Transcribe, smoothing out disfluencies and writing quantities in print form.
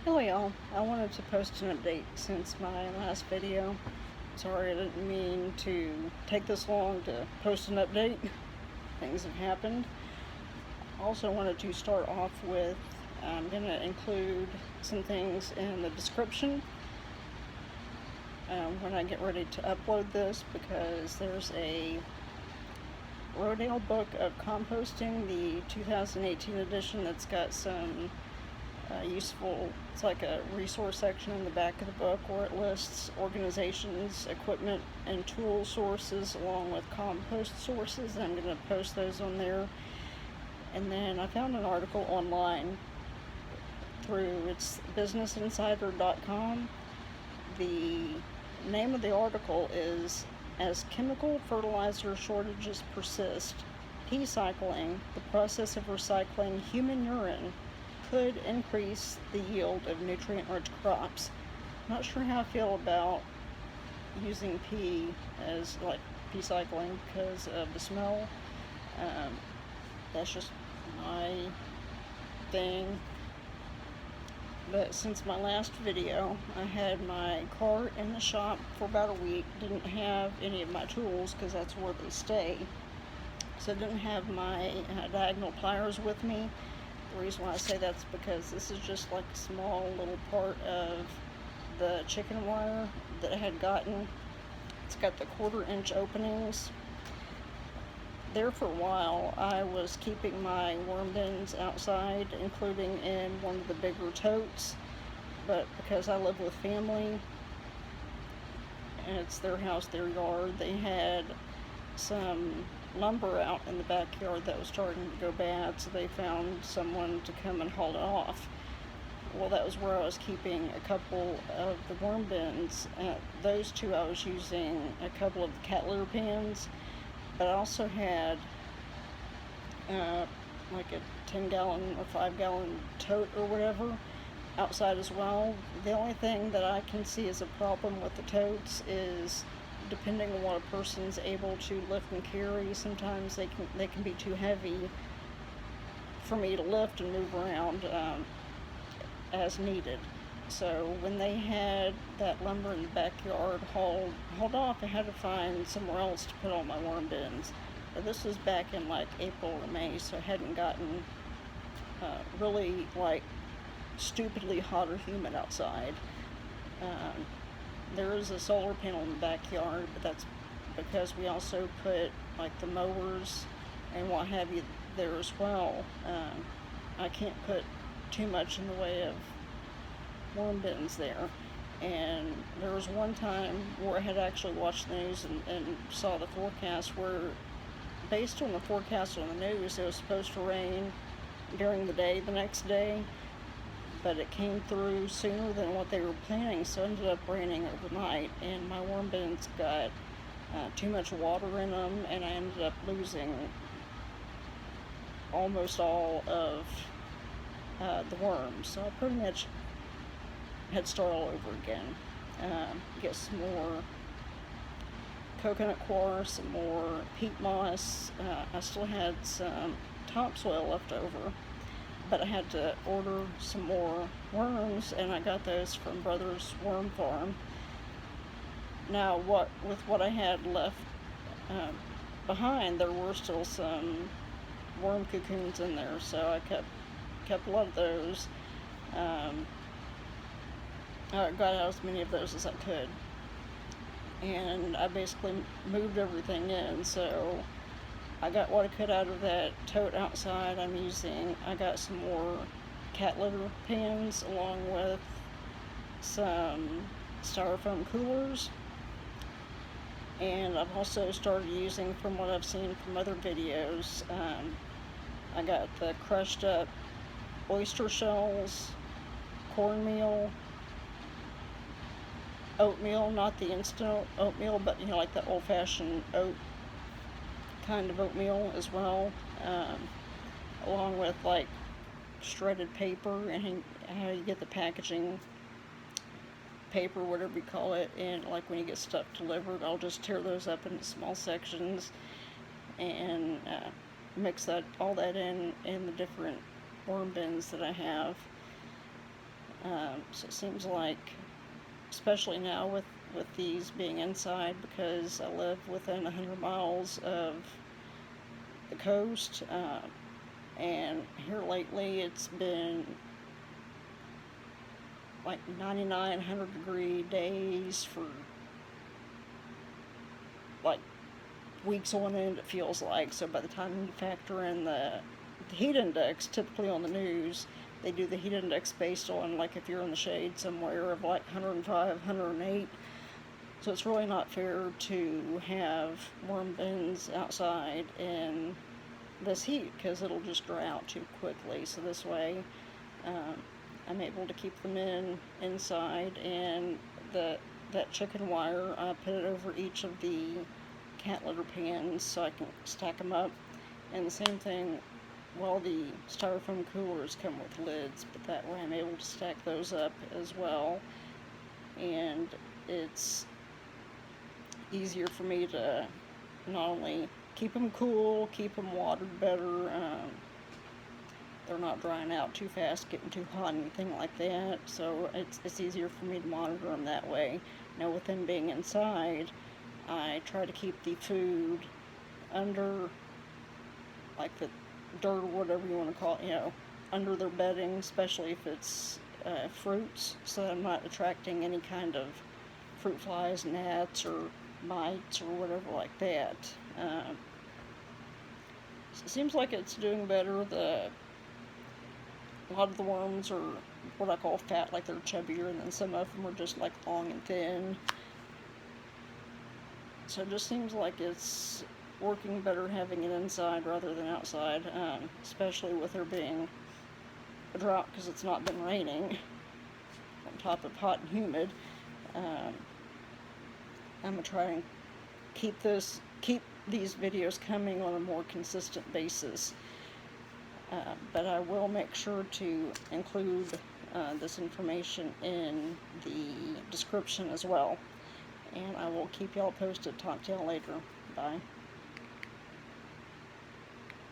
Hello y'all, I wanted to post an update since my last video. Sorry, I didn't mean to take this long to post an update. Things have happened. Also wanted to start off with, I'm going to include some things in the description when I get ready to upload this, because there's a Rodale Book of Composting, the 2018 edition, that's got some useful, it's like a resource section in the back of the book where it lists organizations, equipment, and tool sources along with compost sources, and I'm going to post those on there. And then I found an article online through, it's businessinsider.com. The name of the article is "As Chemical Fertilizer Shortages Persist, Peecycling, the process of recycling human urine, could increase the yield of nutrient-rich crops." Not sure how I feel about using pea as like peecycling because of the smell. That's just my thing. But since my last video, I had my cart in the shop for about a week. Didn't have any of my tools because that's where they stay. So I didn't have my diagonal pliers with me. The reason why I say that's because this is just like a small little part of the chicken wire that I had gotten. It's got the 1/4-inch openings. There for a while, I was keeping my worm bins outside, including in one of the bigger totes, but because I live with family, and it's their house, their yard, they had some lumber out in the backyard that was starting to go bad, so they found someone to come and haul it off. Well, that was where I was keeping a couple of the worm bins. Those two I was using a couple of the cat litter pans, but I also had like a 10-gallon or 5-gallon tote or whatever outside as well. The only thing that I can see as a problem with the totes is, depending on what a person's able to lift and carry, sometimes they can be too heavy for me to lift and move around as needed. So when they had that lumber in the backyard hauled off, I had to find somewhere else to put all my worm bins. But this was back in like April or May, so I hadn't gotten really like stupidly hot or humid outside. There is a solar panel in the backyard, but that's because we also put like the mowers and what have you there as well. I can't put too much in the way of worm bins there. And there was one time where I had actually watched the news and saw the forecast where, based on the forecast on the news, it was supposed to rain during the day the next day, but it came through sooner than what they were planning, so it ended up raining overnight, and my worm bins got too much water in them, and I ended up losing almost all of the worms. So I pretty much had to start all over again. Get some more coconut coir, some more peat moss. I still had some topsoil left over, but I had to order some more worms, and I got those from Brothers Worm Farm. Now, with what I had left behind, there were still some worm cocoons in there, so I kept a lot of those. I got out as many of those as I could, and I basically moved everything in. So I got what I could out of that tote outside. I got some more cat litter pans along with some styrofoam coolers, and I've also started using, from what I've seen from other videos, I got the crushed up oyster shells, cornmeal, oatmeal, not the instant oatmeal, but like the old-fashioned oat kind of oatmeal as well, along with like shredded paper, and how you get the packaging paper, whatever you call it, and like when you get stuff delivered, I'll just tear those up into small sections and mix all that in the different worm bins that I have. So it seems like, especially now with these being inside, because I live within 100 miles of the coast, and here lately it's been like 99, 100-degree days for like weeks on end, it feels like. So by the time you factor in the heat index, typically on the news, they do the heat index based on, like, if you're in the shade somewhere of like 105, 108. So it's really not fair to have worm bins outside in this heat, because it'll just dry out too quickly. So this way, I'm able to keep them inside, and that chicken wire, I put it over each of the cat litter pans so I can stack them up. And the same thing, well, the styrofoam coolers come with lids, but that way I'm able to stack those up as well. And it's easier for me to not only keep them cool, keep them watered better, they're not drying out too fast, getting too hot, anything like that. So it's easier for me to monitor them that way. Now, with them being inside, I try to keep the food under, like, the dirt or whatever you want to call it, under their bedding, especially if it's fruits, so that I'm not attracting any kind of fruit flies, gnats, or mites, or whatever like that. So it seems like it's doing better. A lot of the worms are what I call fat, like they're chubbier, and then some of them are just like long and thin. So it just seems like it's working better having it inside rather than outside, especially with there being a drought because it's not been raining, on top of hot and humid. I'm gonna try and keep these videos coming on a more consistent basis. But I will make sure to include this information in the description as well. And I will keep y'all posted. Talk to y'all later. Bye.